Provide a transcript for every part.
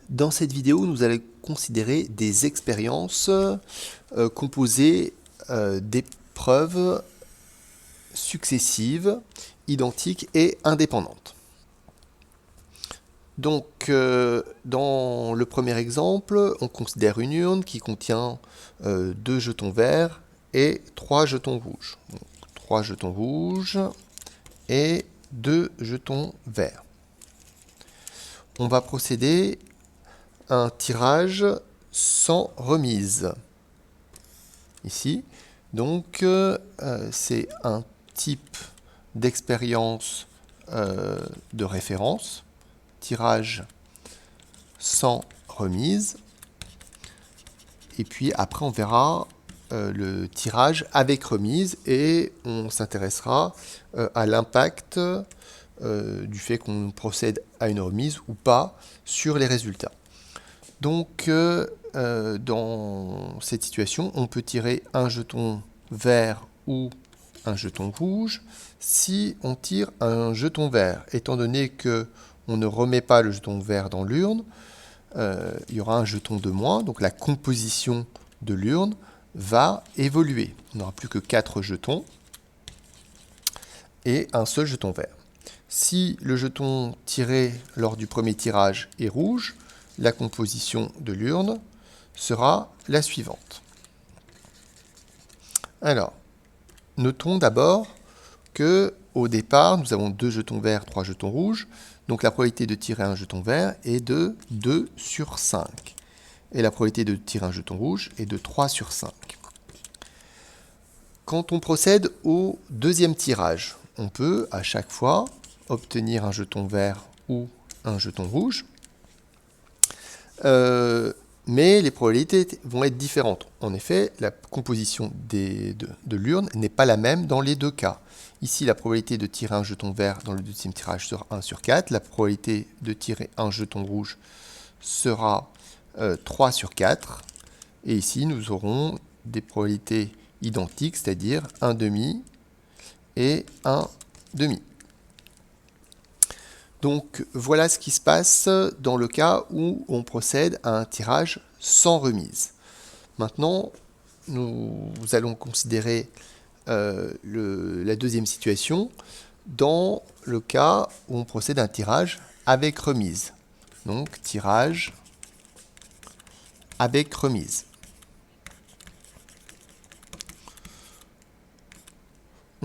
Dans cette vidéo, nous allons considérer des expériences composées d'épreuves successives, identiques et indépendantes. Donc, dans le premier exemple, on considère une urne qui contient 2 jetons verts et 3 jetons rouges. Donc, 3 jetons rouges et 2 jetons verts. On va procéder à un tirage sans remise. Ici, donc, c'est un type d'expérience de référence. Tirage sans remise. Et puis après, on verra le tirage avec remise et on s'intéressera à l'impact du fait qu'on procède à une remise ou pas sur les résultats. Donc, dans cette situation, on peut tirer un jeton vert ou un jeton rouge. Si on tire un jeton vert, étant donné que on ne remet pas le jeton vert dans l'urne, il y aura un jeton de moins, donc la composition de l'urne va évoluer. On n'aura plus que 4 jetons et un seul jeton vert. Si le jeton tiré lors du premier tirage est rouge, la composition de l'urne sera la suivante. Alors, notons d'abord que au départ, nous avons 2 jetons verts, 3 jetons rouges. Donc la probabilité de tirer un jeton vert est de 2 sur 5. Et la probabilité de tirer un jeton rouge est de 3 sur 5. Quand on procède au deuxième tirage, on peut à chaque fois obtenir un jeton vert ou un jeton rouge. Mais les probabilités vont être différentes. En effet, la composition de l'urne n'est pas la même dans les deux cas. Ici, la probabilité de tirer un jeton vert dans le deuxième tirage sera 1 sur 4. La probabilité de tirer un jeton rouge sera 3 sur 4. Et ici, nous aurons des probabilités identiques, c'est-à-dire 1 demi et 1 demi. Donc voilà ce qui se passe dans le cas où on procède à un tirage sans remise. Maintenant, nous allons considérer la deuxième situation dans le cas où on procède à un tirage avec remise. Donc tirage avec remise.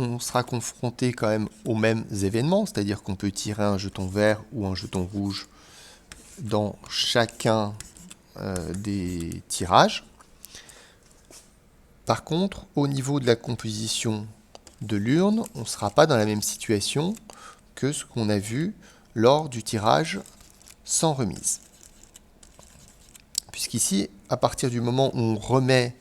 On sera confronté quand même aux mêmes événements, c'est-à-dire qu'on peut tirer un jeton vert ou un jeton rouge dans chacun des tirages. Par contre, au niveau de la composition de l'urne, on ne sera pas dans la même situation que ce qu'on a vu lors du tirage sans remise. Puisqu'ici, à partir du moment où on remet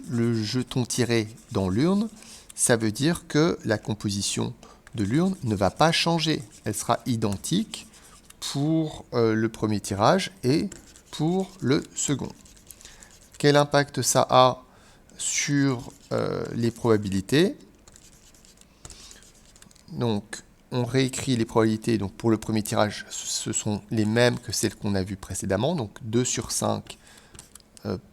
le jeton tiré dans l'urne, ça veut dire que la composition de l'urne ne va pas changer. Elle sera identique pour le premier tirage et pour le second. Quel impact ça a sur les probabilités? Donc, on réécrit les probabilités. Donc, pour le premier tirage, ce sont les mêmes que celles qu'on a vues précédemment. Donc, 2 sur 5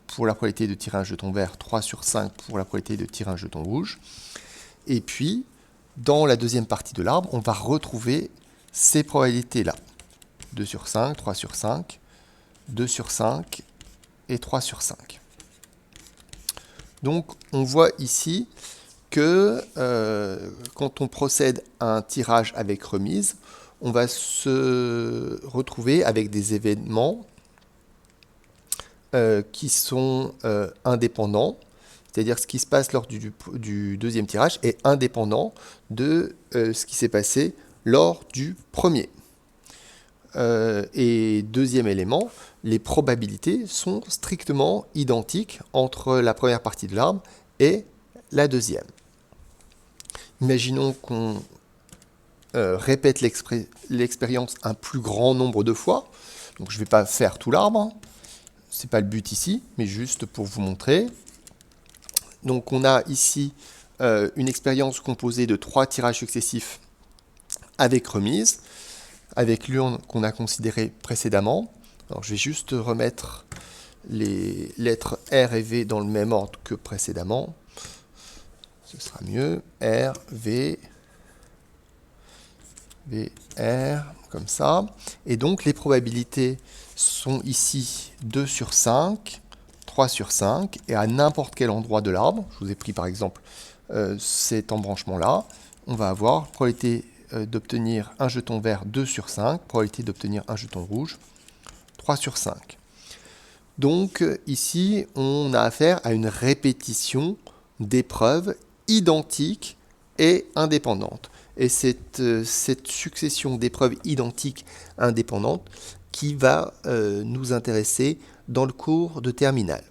pour la probabilité de tirer un jeton vert, 3 sur 5 pour la probabilité de tirer un jeton rouge. Et puis, dans la deuxième partie de l'arbre, on va retrouver ces probabilités-là. 2 sur 5, 3 sur 5, 2 sur 5 et 3 sur 5. Donc, on voit ici que quand on procède à un tirage avec remise, on va se retrouver avec des événements qui sont indépendants, c'est-à-dire ce qui se passe lors du deuxième tirage est indépendant de ce qui s'est passé lors du premier. Et deuxième élément, les probabilités sont strictement identiques entre la première partie de l'arbre et la deuxième. Imaginons qu'on répète l'expérience un plus grand nombre de fois. Donc je ne vais pas faire tout l'arbre, hein. Ce n'est pas le but ici, mais juste pour vous montrer. Donc on a ici une expérience composée de 3 tirages successifs avec remise. avec l'urne qu'on a considérée précédemment. Alors, je vais juste remettre les lettres R et V dans le même ordre que précédemment. Ce sera mieux. R, V, V, R, comme ça. Et donc, les probabilités sont ici 2 sur 5, 3 sur 5, et à n'importe quel endroit de l'arbre, je vous ai pris par exemple cet embranchement-là, on va avoir probabilité d'obtenir un jeton vert 2 sur 5, probabilité d'obtenir un jeton rouge 3 sur 5. Donc ici, on a affaire à une répétition d'épreuves identiques et indépendantes. Et cette succession d'épreuves identiques indépendantes qui va nous intéresser dans le cours de terminale.